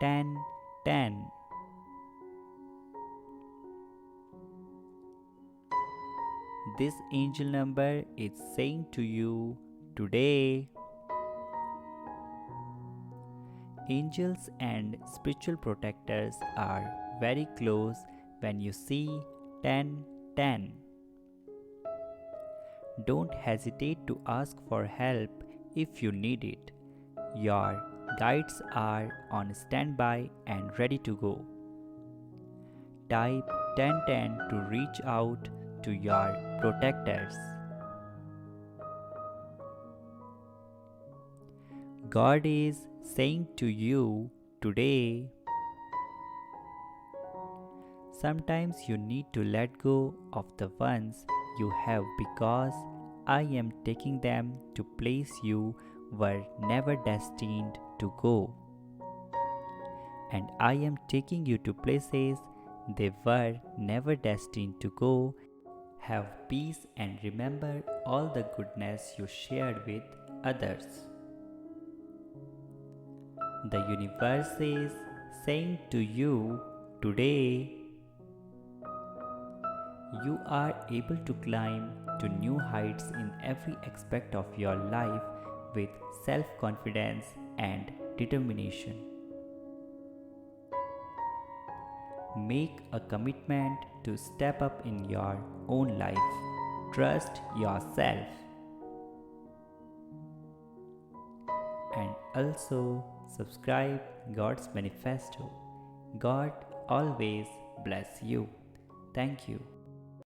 10, 10. This angel number is saying to you today, angels and spiritual protectors are very close when you see 10, 10. Don't hesitate to ask for help if you need it. Your guides are on standby and ready to go. Type 1010 to reach out to your protectors. God is saying to you today, sometimes you need to let go of the ones you have because I am taking them to place you were never destined to go. And I am taking you to places they were never destined to go. Have peace and remember all the goodness you shared with others. The universe is saying to you today, you are able to climb to new heights in every aspect of your life with self-confidence and determination. Make a commitment to step up in your own life. Trust yourself. And also subscribe God's Manifesto. God always bless you. Thank you.